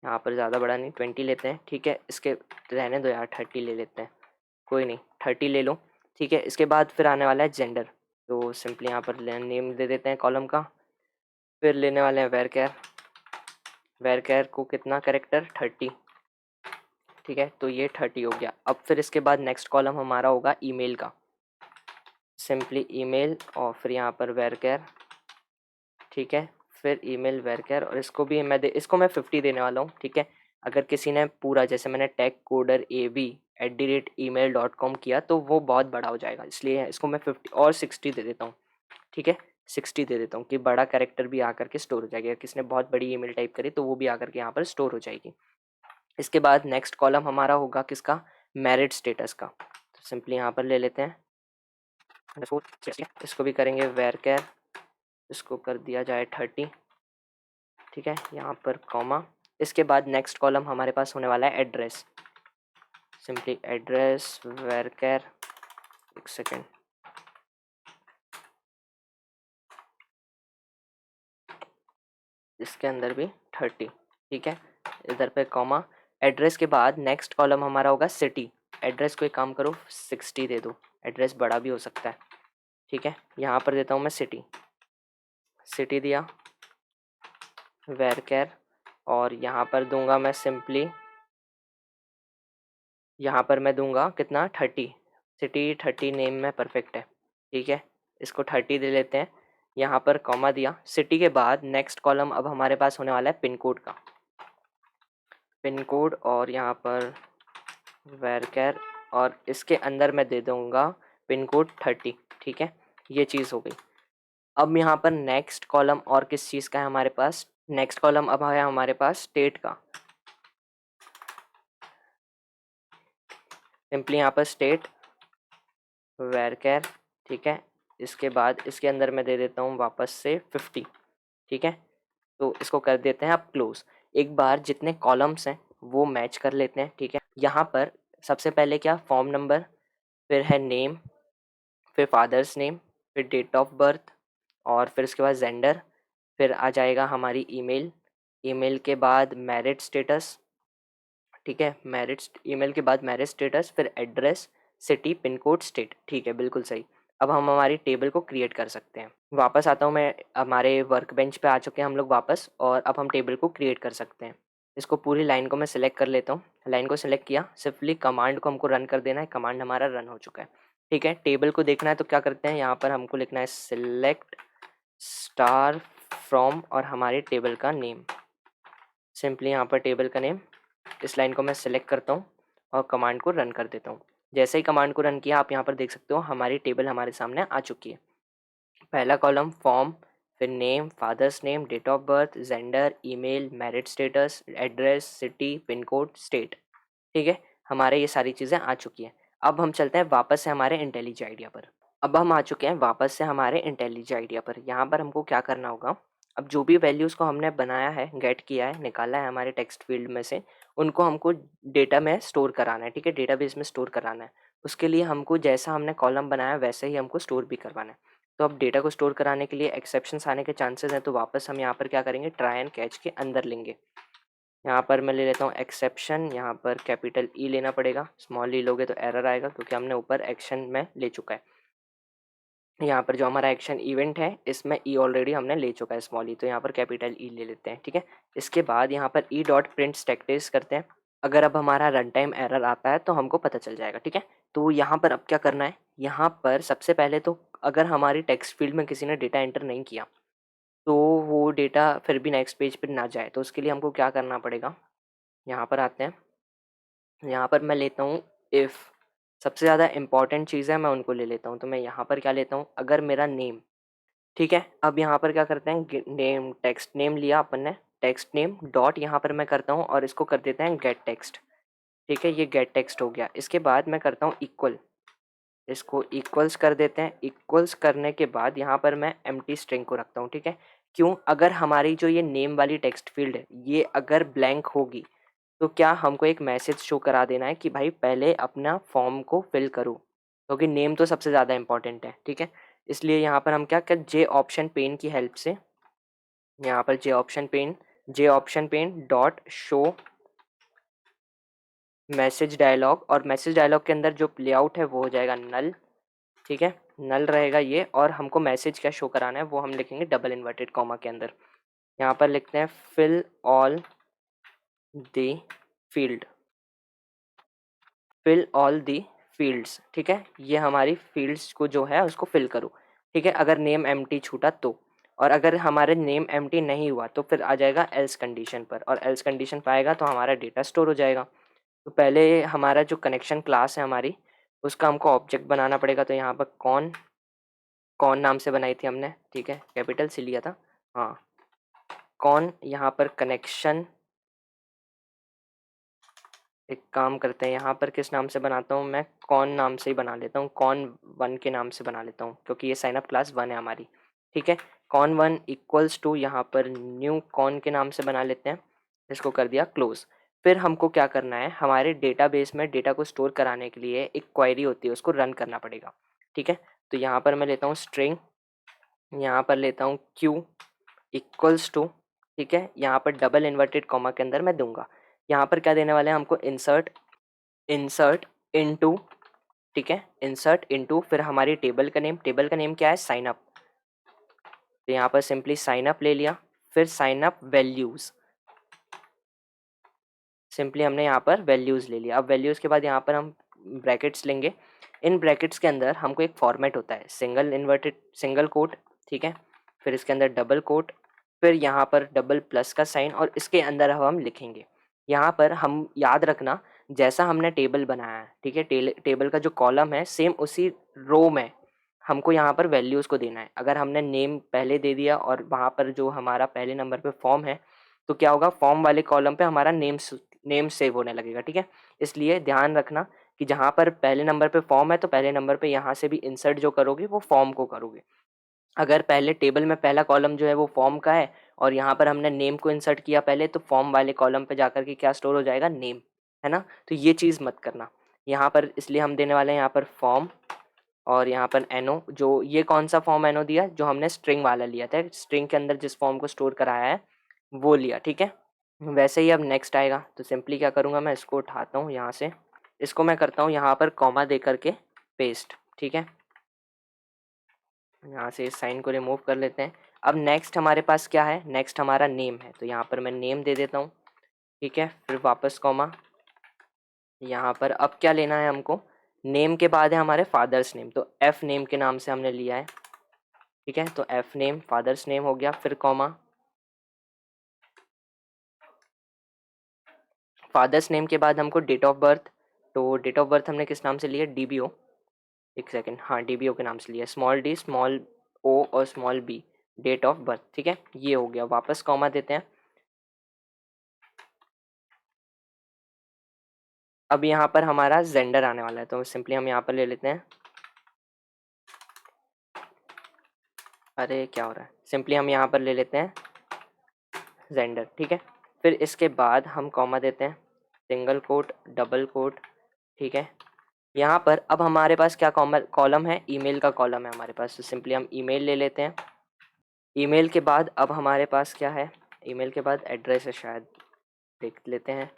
यहाँ पर ज़्यादा बड़ा नहीं, 20 लेते हैं। ठीक है, इसके रहने दो यार, 30 ले लेते हैं, कोई नहीं, 30 ले लो। ठीक है, इसके बाद फिर आने वाला है जेंडर, तो सिंपली यहाँ पर नेम दे देते हैं कॉलम का। फिर लेने वाले हैं वेर कैर, वेर कैर को कितना कैरेक्टर, 30। ठीक है, तो ये 30 हो गया। अब फिर इसके बाद नेक्स्ट कॉलम हमारा होगा ईमेल का, सिंपली ईमेल, और फिर यहाँ पर वेर कैर। ठीक है, फिर ईमेल वेर कैर, और इसको भी इसको मैं 50 देने वाला हूँ। ठीक है, अगर किसी ने पूरा, जैसे मैंने techcoder@email.com किया तो वो बहुत बड़ा हो जाएगा, इसलिए इसको मैं 50 और 60 दे देता हूँ। ठीक है, 60 दे देता हूँ कि बड़ा कैरेक्टर भी आकर के स्टोर हो जाएगा। किसने बहुत बड़ी ईमेल टाइप करी तो वो भी आकर के यहाँ पर स्टोर हो जाएगी। इसके बाद नेक्स्ट कॉलम हमारा होगा किसका, मैरिड स्टेटस का। तो सिंपली यहाँ पर ले लेते हैं, इसको भी करेंगे वेर कैर, इसको कर दिया जाए 30, ठीक है, यहाँ पर कॉमा। इसके बाद नेक्स्ट कॉलम हमारे पास होने वाला है एड्रेस, सिंपली एड्रेस वेर कैर, एक सेकेंड, इसके अंदर भी 30, ठीक है, इधर पे कॉमा। एड्रेस के बाद नेक्स्ट कॉलम हमारा होगा सिटी। एड्रेस को एक काम करो 60 दे दो, एड्रेस बड़ा भी हो सकता है, ठीक है, यहाँ पर देता हूँ मैं सिटी, सिटी दिया वेर कैर, और यहाँ पर दूंगा मैं सिंपली, यहाँ पर मैं दूंगा कितना 30, सिटी 30 नेम में परफेक्ट है, ठीक है, इसको 30 दे लेते हैं, यहाँ पर कॉमा दिया। सिटी के बाद नेक्स्ट कॉलम अब हमारे पास होने वाला है पिन कोड का, पिन कोड, और यहाँ पर वेरकेर, और इसके अंदर मैं दे दूँगा पिन कोड 30, ठीक है, ये चीज़ हो गई। अब यहाँ पर नेक्स्ट कॉलम और किस चीज़ का है हमारे पास, नेक्स्ट कॉलम अब है हमारे पास स्टेट का, सिंपली यहाँ पर स्टेट वेरकेर, ठीक है, इसके बाद इसके अंदर मैं दे देता हूँ वापस से 50, ठीक है, तो इसको कर देते हैं अब क्लोज। एक बार जितने कॉलम्स हैं वो मैच कर लेते हैं, ठीक है। यहाँ पर सबसे पहले क्या, फॉर्म नंबर, फिर है नेम, फिर फादर्स नेम, फिर डेट ऑफ बर्थ, और फिर उसके बाद जेंडर, फिर आ जाएगा हमारी ईमेल, ईमेल के बाद मैरिड स्टेटस, ठीक है, मैरिड ईमेल के बाद मैरिज स्टेटस, फिर address, city, pin code, state, ठीक है, बिल्कुल सही। अब हम हमारी टेबल को क्रिएट कर सकते हैं। वापस आता हूँ मैं, हमारे वर्क बेंच पे आ चुके हैं हम लोग वापस, और अब हम टेबल को क्रिएट कर सकते हैं। इसको पूरी लाइन को मैं सिलेक्ट कर लेता हूँ, लाइन को सिलेक्ट किया, सिंपली कमांड को हमको रन कर देना है, कमांड हमारा रन हो चुका है, ठीक है। टेबल को देखना है तो क्या करते हैं, यहाँ पर हमको लिखना है सिलेक्ट स्टार फ्रॉम और हमारे टेबल का नेम, सिंपली यहाँ पर टेबल का नेम, इस लाइन को मैं सिलेक्ट करता हूँ और कमांड को रन कर देता हूँ। जैसे ही कमांड को रन किया आप यहाँ पर देख सकते हो हमारी टेबल हमारे सामने आ चुकी है। पहला कॉलम फॉर्म, फिर name, father's name, date of birth, gender, email, married status, address, city, pin code, state, ठीक है, हमारे ये सारी चीज़ें आ चुकी हैं। अब हम चलते हैं वापस से हमारे इंटेलिज आइडिया पर। अब हम आ चुके हैं वापस से हमारे इंटेलिज आइडिया पर। यहाँ पर हमको क्या करना होगा, अब जो भी वैल्यूज़ को हमने बनाया है, गेट किया है, निकाला है हमारे टेक्स्ट फील्ड में से, उनको हमको डेटा में स्टोर कराना है, ठीक है, डेटाबेस में स्टोर कराना है। उसके लिए हमको जैसा हमने कॉलम बनाया वैसे ही हमको स्टोर भी करवाना है। तो अब डेटा को स्टोर कराने के लिए एक्सेप्शंस आने के चांसेस हैं, तो वापस हम यहाँ पर क्या करेंगे, ट्राई एंड कैच के अंदर लेंगे। यहाँ पर मैं ले लेता हूँ एक्सेप्शन, यहाँ पर कैपिटल ई लेना पड़ेगा, स्मॉल ई लोगे तो एरर आएगा क्योंकि हमने ऊपर एक्शन में ले चुका है। यहाँ पर जो हमारा एक्शन इवेंट है इसमें ई ऑलरेडी हमने ले चुका है स्मॉल ई, तो यहाँ पर कैपिटल ई ले लेते हैं, ठीक है। इसके बाद यहाँ पर ई डॉट प्रिंट स्टैटिस करते हैं। अगर अब हमारा रन टाइम एरर आता है तो हमको पता चल जाएगा, ठीक है। तो यहाँ पर अब क्या करना है, यहाँ पर सबसे पहले तो अगर हमारी टेक्स्ट फील्ड में किसी ने डेटा एंटर नहीं किया तो वो डेटा फिर भी नेक्स्ट पेज पर ना जाए, तो उसके लिए हमको क्या करना पड़ेगा, यहाँ पर आते हैं, यहाँ पर मैं लेता हूँ इफ़, सबसे ज़्यादा इम्पॉर्टेंट चीज़ है मैं उनको ले लेता हूँ। तो मैं यहाँ पर क्या लेता हूँ, अगर मेरा नेम, ठीक है, अब यहाँ पर क्या करते हैं, नेम, टेक्स्ट नेम लिया अपन ने, टेक्स्ट नेम डॉट यहाँ पर मैं करता हूँ और इसको कर देते हैं गेट टेक्स्ट, ठीक है, ये गेट टेक्स्ट हो गया। इसके बाद मैं करता हूँ इक्वल, इसको इक्वल्स कर देते हैं। इक्वल्स करने के बाद यहाँ पर मैं एम्प्टी स्ट्रिंग को रखता हूँ, ठीक है। क्यों, अगर हमारी जो ये नेम वाली टेक्स्ट फील्ड है ये अगर ब्लैंक होगी तो क्या हमको एक मैसेज शो करा देना है कि भाई पहले अपना फॉर्म को फिल करो, क्योंकि नेम तो सबसे ज़्यादा इंपॉर्टेंट है, ठीक है। इसलिए यहाँ पर हम क्या कर, जे ऑप्शन पेन की हेल्प से, यहाँ पर JOptionPane dot showMessageDialog, और मैसेज डायलॉग के अंदर जो लेआउट है वो हो जाएगा नल, ठीक है, नल रहेगा ये। और हमको मैसेज क्या शो कराना है वो हम लिखेंगे डबल इन्वर्टेड कॉमा के अंदर, यहाँ पर लिखते हैं fill all the field, fill all the fields, ठीक है, ये हमारी फील्ड्स को जो है उसको फिल करो, ठीक है। अगर नेम एम्प्टी छूटा तो, और अगर हमारे नेम एम्प्टी नहीं हुआ तो फिर आ जाएगा एल्स कंडीशन पर, और एल्स कंडीशन पाएगा तो हमारा डेटा स्टोर हो जाएगा। तो पहले हमारा जो कनेक्शन क्लास है हमारी, उसका हमको ऑब्जेक्ट बनाना पड़ेगा। तो यहाँ पर कौन कौन नाम से बनाई थी हमने, ठीक है, कैपिटल सी लिया था, हाँ कौन। यहाँ पर कनेक्शन, एक काम करते हैं, यहाँ पर किस नाम से बनाता हूँ मैं, कौन नाम से ही बना लेता हूँ, कौन वन के नाम से बना लेता हूँ, क्योंकि ये साइन अप क्लास वन है हमारी, ठीक है। कौन वन इक्वल्स टू, यहाँ पर न्यू कौन के नाम से बना लेते हैं, इसको कर दिया क्लोज। फिर हमको क्या करना है, हमारे डेटाबेस में डेटा को स्टोर कराने के लिए एक क्वेरी होती है, उसको रन करना पड़ेगा, ठीक है। तो यहाँ पर मैं लेता हूँ स्ट्रिंग, यहाँ पर लेता हूँ क्यू इक्वल्स टू, ठीक है, यहाँ पर डबल इन्वर्टेड कॉमा के अंदर मैं दूंगा, यहाँ पर क्या देने वाले हैं हमको, इंसर्ट, इंसर्ट इनटू, ठीक है, इंसर्ट इनटू, फिर हमारी टेबल का नेम, टेबल का नेम क्या है, साइन अप, तो यहाँ पर सिंपली साइन अप ले लिया, फिर साइन अप वैल्यूज, सिंपली हमने यहाँ पर वैल्यूज ले लिया। अब वैल्यूज के बाद यहाँ पर हम ब्रैकेट्स लेंगे, इन ब्रैकेट्स के अंदर हमको एक फॉर्मेट होता है, सिंगल इन्वर्टेड सिंगल कोट, ठीक है, फिर इसके अंदर डबल कोट, फिर यहाँ पर डबल प्लस का साइन, और इसके अंदर अब हम लिखेंगे, यहाँ पर हम याद रखना जैसा हमने टेबल बनाया है, ठीक है, टेबल का जो कॉलम है सेम उसी रो में हमको यहाँ पर वैल्यूज़ को देना है। अगर हमने नेम पहले दे दिया और वहाँ पर जो हमारा पहले नंबर पे फॉर्म है, तो क्या होगा, फॉर्म वाले कॉलम पे हमारा नेम सेव होने लगेगा, ठीक है। इसलिए ध्यान रखना कि जहाँ पर पहले नंबर पे फॉर्म है, तो पहले नंबर पे यहाँ से भी इंसर्ट जो करोगे वो फॉर्म को करोगे। अगर पहले टेबल में पहला कॉलम जो है वो फॉर्म का है और यहाँ पर हमने नेम को इंसर्ट किया पहले, तो फॉर्म वाले कॉलम पे जाकर के क्या स्टोर हो जाएगा, नेम, है ना। तो ये चीज़ मत करना यहाँ पर, इसलिए हम देने वाले हैं यहाँ पर फॉर्म, और यहाँ पर एनो, जो ये कौन सा फॉर्म एनो दिया, जो हमने स्ट्रिंग वाला लिया था, स्ट्रिंग के अंदर जिस फॉर्म को स्टोर कराया है वो लिया, ठीक है। वैसे ही अब नेक्स्ट आएगा, तो सिंपली क्या करूँगा, मैं इसको उठाता हूँ यहाँ से, इसको मैं करता हूँ यहाँ पर कॉमा दे करके पेस्ट, ठीक है, यहाँ से इस साइन को रिमूव कर लेते हैं। अब नेक्स्ट हमारे पास क्या है, नेक्स्ट हमारा नेम है, तो यहाँ पर मैं नेम दे देता हूँ, ठीक है, फिर वापस कॉमा, यहाँ पर अब क्या लेना है हमको, नेम के बाद है हमारे फादर्स नेम, तो एफ नेम के नाम से हमने लिया है, ठीक है, तो एफ नेम फादर्स नेम हो गया, फिर कॉमा, फादर्स नेम के बाद हमको डेट ऑफ बर्थ, तो डेट ऑफ बर्थ हमने किस नाम से लिया, डीबीओ, एक सेकेंड, हाँ डीबीओ के नाम से लिया, स्मॉल डी स्मॉल ओ और small B, date of birth, ठीक है, ये हो गया, वापस कॉमा देते हैं। अब यहाँ पर हमारा जेंडर आने वाला है, तो सिंपली हम यहाँ पर ले लेते हैं, अरे क्या हो रहा है, सिंपली हम यहाँ पर ले लेते हैं जेंडर, ठीक है। फिर इसके बाद हम कॉमा देते हैं, सिंगल कोट डबल कोट, ठीक है। यहाँ पर अब हमारे पास क्या कॉलम है, ईमेल का कॉलम है हमारे पास, तो सिंपली हम ईमेल ले लेते हैं। ईमेल के बाद अब हमारे पास क्या है, ईमेल के बाद एड्रेस है शायद, देख लेते हैं,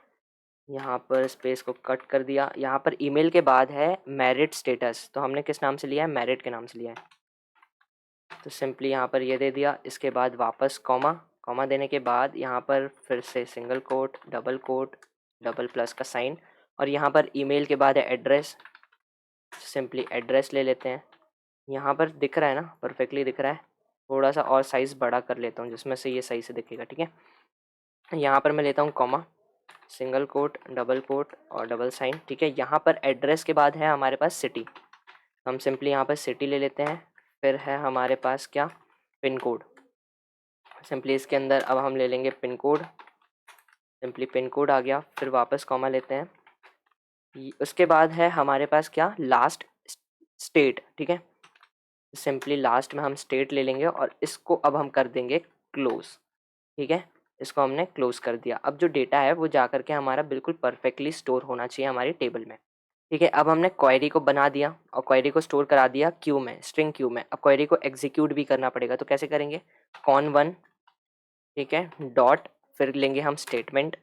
यहाँ पर स्पेस को कट कर दिया, यहाँ पर ईमेल के बाद है मैरिड स्टेटस, तो हमने किस नाम से लिया है, मैरिड के नाम से लिया है, तो सिंपली यहाँ पर ये दे दिया। इसके बाद वापस कॉमा, कॉमा देने के बाद यहाँ पर फिर से सिंगल कोट डबल प्लस का साइन, और यहाँ पर ईमेल के बाद है एड्रेस, सिंपली एड्रेस ले लेते हैं। यहाँ पर दिख रहा है ना, परफेक्टली दिख रहा है, थोड़ा सा और साइज़ बड़ा कर लेता हूँ जिसमें से ये सही से दिखेगा, ठीक है। यहाँ पर मैं लेता हूँ कॉमा, सिंगल कोट और डबल साइन, ठीक है। यहाँ पर एड्रेस के बाद है हमारे पास सिटी, हम सिंपली यहाँ पर सिटी ले लेते हैं। फिर है हमारे पास क्या, पिन कोड, सिंपली इसके अंदर अब हम ले लेंगे pin code, simply pin code आ गया, फिर वापस कॉमा लेते हैं। उसके बाद है हमारे पास क्या, लास्ट स्टेट, ठीक है, सिंपली लास्ट में हम स्टेट ले लेंगे और इसको अब हम कर देंगे क्लोज, ठीक है, इसको हमने क्लोज कर दिया। अब जो डेटा है वो जा करके हमारा बिल्कुल परफेक्टली स्टोर होना चाहिए हमारी टेबल में, ठीक है। अब हमने क्वेरी को बना दिया और क्वेरी को स्टोर करा दिया क्यू में, स्ट्रिंग क्यू में। अब क्वेरी को एग्जीक्यूट भी करना पड़ेगा, तो कैसे करेंगे, कॉन वन, ठीक है, डॉट, फिर लेंगे हम स्टेटमेंट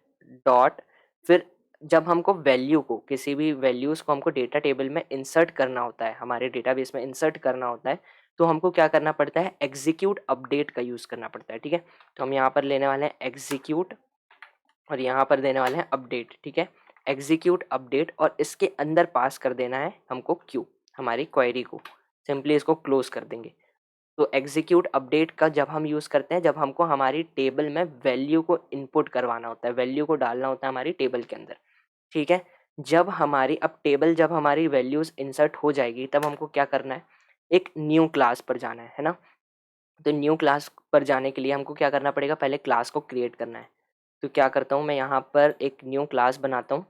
डॉट, फिर जब हमको वैल्यू को, किसी भी वैल्यूज़ को हमको डेटा टेबल में इंसर्ट करना होता है, हमारे डेटाबेस में इंसर्ट करना होता है, तो हमको क्या करना पड़ता है, एग्जीक्यूट अपडेट का यूज़ करना पड़ता है, ठीक है। तो हम यहाँ पर लेने वाले हैं एग्जीक्यूट और यहाँ पर देने वाले हैं अपडेट, ठीक है, एग्जीक्यूट अपडेट, और इसके अंदर पास कर देना है हमको क्यू, हमारी क्वेरी को, सिंपली इसको क्लोज कर देंगे। तो एग्जीक्यूट अपडेट का जब हम यूज़ करते हैं, जब हमको हमारी टेबल में वैल्यू को इनपुट करवाना होता है, वैल्यू को डालना होता है हमारी टेबल के अंदर, ठीक है। जब हमारी अब टेबल, जब हमारी वैल्यूज़ इंसर्ट हो जाएगी, तब हमको क्या करना है, एक न्यू क्लास पर जाना है ना। तो न्यू क्लास पर जाने के लिए हमको क्या करना पड़ेगा, पहले क्लास को क्रिएट करना है। तो क्या करता हूँ मैं यहाँ पर एक न्यू क्लास बनाता हूँ,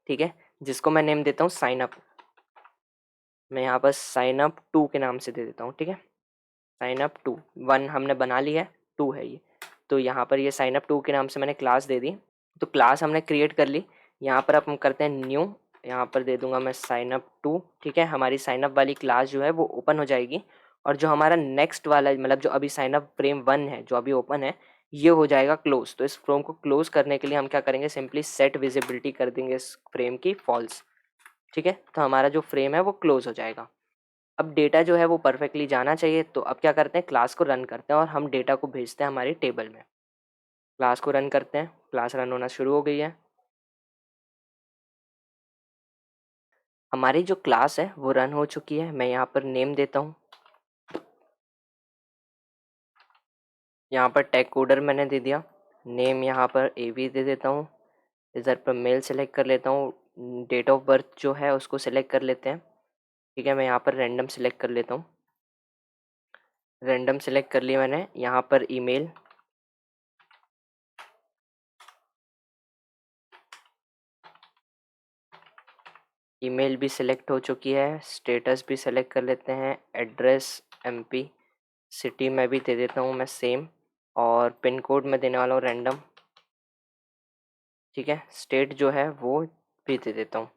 ठीक है, जिसको मैं नेम देता हूँ साइन अप। मैं यहाँ पर साइन अप 2 के नाम से दे देता हूँ, ठीक है। साइन अप 2, 1 हमने बना ली है, 2 है ये। तो यहाँ पर ये साइन अप 2 के नाम से मैंने क्लास दे दी। तो क्लास हमने क्रिएट कर ली। यहाँ पर अब हम करते हैं न्यू, यहाँ पर दे दूंगा मैं साइन अप 2, ठीक है। हमारी साइन अप वाली क्लास जो है वो ओपन हो जाएगी, और जो हमारा नेक्स्ट वाला मतलब जो अभी साइन अप फ्रेम 1 है जो अभी ओपन है, ये हो जाएगा क्लोज। तो इस फ्रेम को क्लोज करने के लिए हम क्या करेंगे, सिंपली सेट विजिबिलिटी कर देंगे इस फ्रेम की फॉल्स, ठीक है। तो हमारा जो फ्रेम है वो क्लोज हो जाएगा। अब डेटा जो है वो परफेक्टली जाना चाहिए, तो अब क्या करते हैं, क्लास को रन करते हैं और हम डेटा को भेजते हैं हमारी टेबल में। क्लास को रन करते हैं, क्लास रन होना शुरू हो गई है। हमारी जो क्लास है वो रन हो चुकी है। मैं यहाँ पर नेम देता हूँ, यहाँ पर टैग कोडर मैंने दे दिया, नेम यहाँ पर एवी दे देता हूँ। इधर पर मेल सेलेक्ट कर लेता हूँ, डेट ऑफ बर्थ जो है उसको सेलेक्ट कर लेते हैं, ठीक है। मैं यहाँ पर रैंडम सेलेक्ट कर लेता हूँ, रैंडम सेलेक्ट कर लिया मैंने। यहाँ पर ईमेल, ईमेल भी सिलेक्ट हो चुकी है। स्टेटस भी सेलेक्ट कर लेते हैं, एड्रेस एमपी, सिटी में भी दे देता हूँ मैं सेम, और पिन कोड में देने वाला हूँ रैंडम, ठीक है। स्टेट जो है वो भी दे देता हूँ,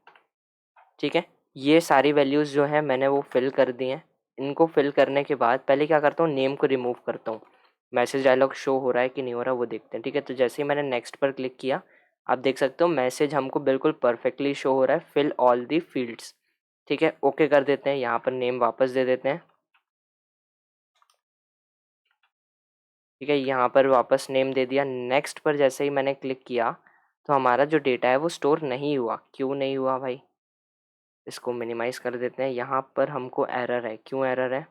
ठीक है। ये सारी वैल्यूज़ जो है मैंने वो फिल कर दी हैं। इनको फिल करने के बाद पहले क्या करता हूँ, नेम को रिमूव करता हूँ। मैसेज डायलॉग शो हो रहा है कि नहीं हो रहा वो देखते हैं, ठीक है। तो जैसे ही मैंने नेक्स्ट पर क्लिक किया, आप देख सकते हो मैसेज हमको बिल्कुल परफेक्टली शो हो रहा है, फिल ऑल दी फील्ड्स, ठीक है। ओके कर देते हैं, यहाँ पर नेम वापस दे देते हैं, ठीक है। यहाँ पर वापस नेम दे दिया। नेक्स्ट पर जैसे ही मैंने क्लिक किया, तो हमारा जो डेटा है वो स्टोर नहीं हुआ। क्यों नहीं हुआ भाई, इसको मिनिमाइज़ कर देते हैं। यहाँ पर हमको एरर है, क्यों एरर है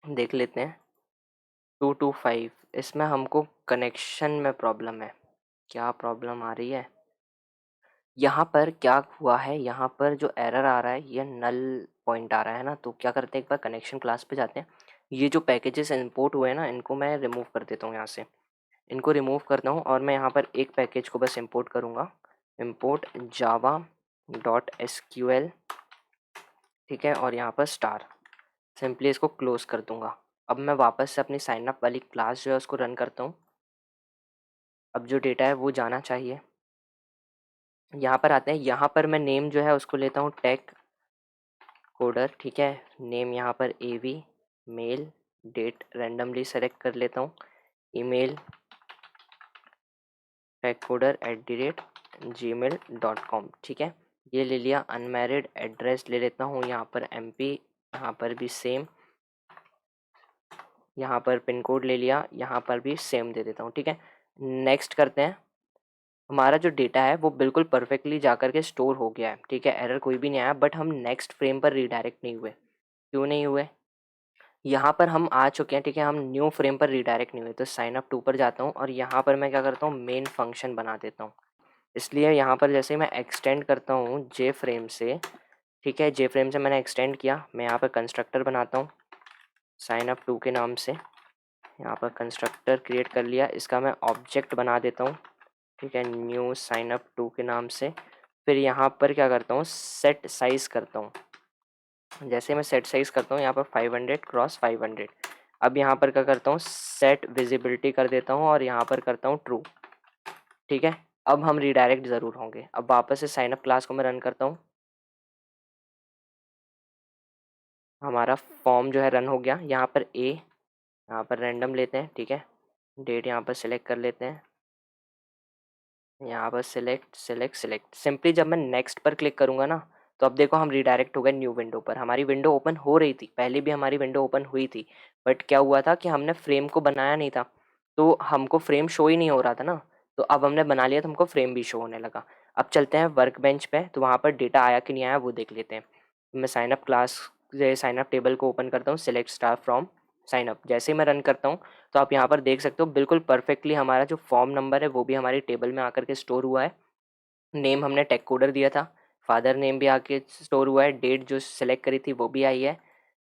देख लेते हैं। 225, इसमें हमको कनेक्शन में प्रॉब्लम है। क्या प्रॉब्लम आ रही है, यहाँ पर क्या हुआ है, यहाँ पर जो एरर आ रहा है ये नल पॉइंट आ रहा है ना। तो क्या करते हैं, एक बार कनेक्शन क्लास पे जाते हैं। ये जो पैकेजेस इंपोर्ट हुए हैं ना, इनको मैं रिमूव कर देता हूँ यहाँ से। इनको रिमूव करता हूँ और मैं यहाँ पर एक पैकेज को बस इंपोर्ट करूँगा, इंपोर्ट जावा डॉट एसक्यूएल, ठीक है। और यहाँ पर स्टार, सिंपली इसको क्लोज कर दूंगा। अब मैं वापस से अपनी साइन अप वाली क्लास जो है उसको रन करता हूँ। अब जो डेटा है वो जाना चाहिए। यहाँ पर आते हैं, यहाँ पर मैं नेम जो है उसको लेता हूँ टैग कोडर, ठीक है। नेम यहाँ पर एवी, मेल, डेट रैंडमली सेलेक्ट कर लेता हूँ, ईमेल टैग कोडर @gmail.com, ठीक है। ये ले लिया। अनमैरिड एड्रेस ले लेता हूँ यहाँ पर एमपी, यहाँ पर भी सेम, यहाँ पर पिन कोड ले लिया, यहाँ पर भी सेम दे देता हूँ, ठीक है। नेक्स्ट करते हैं। हमारा जो डेटा है वो बिल्कुल परफेक्टली जाकर के स्टोर हो गया है, ठीक है। एरर कोई भी नहीं आया, बट हम नेक्स्ट फ्रेम पर रीडायरेक्ट नहीं हुए। क्यों नहीं हुए, यहाँ पर हम आ चुके हैं, ठीक है। हम न्यू फ्रेम पर रीडायरेक्ट नहीं हुए। तो साइन अप 2 पर जाता हूँ और यहाँ पर मैं क्या करता हूँ, मेन फंक्शन बना देता हूँ। इसलिए यहाँ पर जैसे मैं एक्सटेंड करता हूँ जे फ्रेम से, ठीक है, जे फ्रेम से मैंने एक्सटेंड किया। मैं यहाँ पर कंस्ट्रक्टर बनाता हूँ साइन अप 2 के नाम से। यहाँ पर कंस्ट्रक्टर क्रिएट कर लिया, इसका मैं ऑब्जेक्ट बना देता हूँ, ठीक है, न्यू साइन अप 2 के नाम से। फिर यहाँ पर क्या करता हूँ, सेट साइज़ करता हूँ। जैसे मैं सेट साइज़ करता हूँ यहाँ पर 500 क्रॉस 500। अब यहाँ पर क्या करता हूँ, सेट विजिबिलिटी कर देता हूँ और यहाँ पर करता हूँ ट्रू, ठीक है। अब हम रीडायरेक्ट ज़रूर होंगे। अब वापस से साइन अप क्लास को मैं रन करता हूँ। हमारा फॉर्म जो है रन हो गया। यहाँ पर यहाँ पर रैंडम लेते हैं, ठीक है। डेट यहाँ पर सिलेक्ट कर लेते हैं, यहाँ पर सिलेक्ट सिलेक्ट सिलेक्ट। सिंपली जब मैं नेक्स्ट पर क्लिक करूँगा ना, तो अब देखो हम रीडायरेक्ट हो गए न्यू विंडो पर। हमारी विंडो ओपन हो रही थी, पहले भी हमारी विंडो ओपन हुई थी, बट क्या हुआ था कि हमने फ्रेम को बनाया नहीं था, तो हमको फ्रेम शो ही नहीं हो रहा था ना। तो अब हमने बना लिया तो हमको फ्रेम भी शो होने लगा। अब चलते हैं वर्क बेंच पे, तो वहाँ पर डेटा आया कि नहीं आया वो देख लेते हैं। मैं साइन अप क्लास से साइन अप टेबल को ओपन करता हूँ, select star from sign up. जैसे ही मैं रन करता हूँ, तो आप यहाँ पर देख सकते हो बिल्कुल परफेक्टली हमारा जो फॉर्म नंबर है वो भी हमारी टेबल में आकर के स्टोर हुआ है। नेम हमने टेक कोडर दिया था, फादर नेम भी आके स्टोर हुआ है, डेट जो सेलेक्ट करी थी वो भी आई है,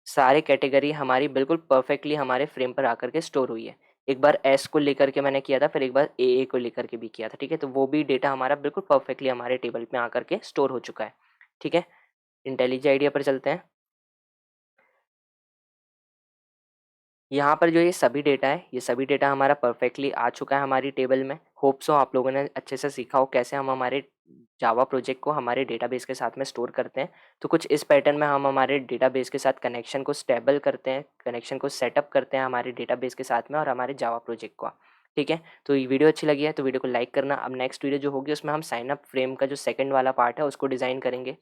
सारे कैटेगरी हमारी बिल्कुल परफेक्टली हमारे फ्रेम पर आकर के स्टोर हुई है। एक बार एस को लेकर के मैंने किया था, फिर एक बार ए को लेकर के भी किया था, ठीक है? तो वो भी डेटा हमारा बिल्कुल परफेक्टली हमारे टेबल में आकर के स्टोर हो चुका है, ठीक है? इंटेलिजेंट आइडिया पर चलते हैं। यहाँ पर जो ये सभी डेटा है, ये सभी डेटा हमारा परफेक्टली आ चुका है हमारी टेबल में। होप सो आप लोगों ने अच्छे से सीखा हो कैसे हम हमारे जावा प्रोजेक्ट को हमारे डेटाबेस के साथ में स्टोर करते हैं। तो कुछ इस पैटर्न में हम हमारे डेटाबेस के साथ कनेक्शन को स्टेबल करते हैं, कनेक्शन को सेटअप करते हैं हमारे डेटाबेस के साथ में और हमारे जावा प्रोजेक्ट को, ठीक है? तो ये वीडियो अच्छी लगी है तो वीडियो को लाइक करना। अब नेक्स्ट वीडियो जो होगी उसमें हम साइन अप फ्रेम का जो सेकंड वाला पार्ट है उसको डिज़ाइन करेंगे,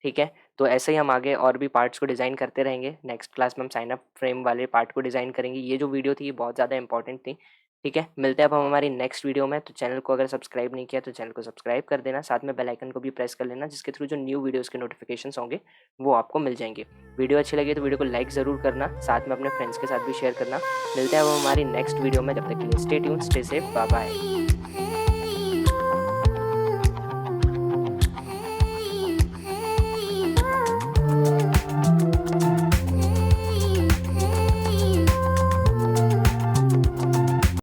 ठीक है? तो ऐसे ही हम आगे और भी पार्ट्स को डिज़ाइन करते रहेंगे। नेक्स्ट क्लास में हम साइन अप फ्रेम वाले पार्ट को डिज़ाइन करेंगे। ये जो वीडियो थी ये बहुत ज़्यादा इंपॉर्टेंट थी, ठीक है? मिलते हैं अब हम हमारी नेक्स्ट वीडियो में। तो चैनल को अगर सब्सक्राइब नहीं किया तो चैनल को सब्सक्राइब कर देना, साथ में बेल आइकन को भी प्रेस कर लेना जिसके थ्रू जो न्यू वीडियोज़ के नोटिफिकेशंस होंगे वो आपको मिल जाएंगे। वीडियो अच्छी लगी तो वीडियो को लाइक ज़रूर करना, साथ में अपने फ्रेंड्स के साथ भी शेयर करना। मिलते हैं अब हमारी नेक्स्ट वीडियो में, जब तक के लिए stay tuned, stay safe, bye bye.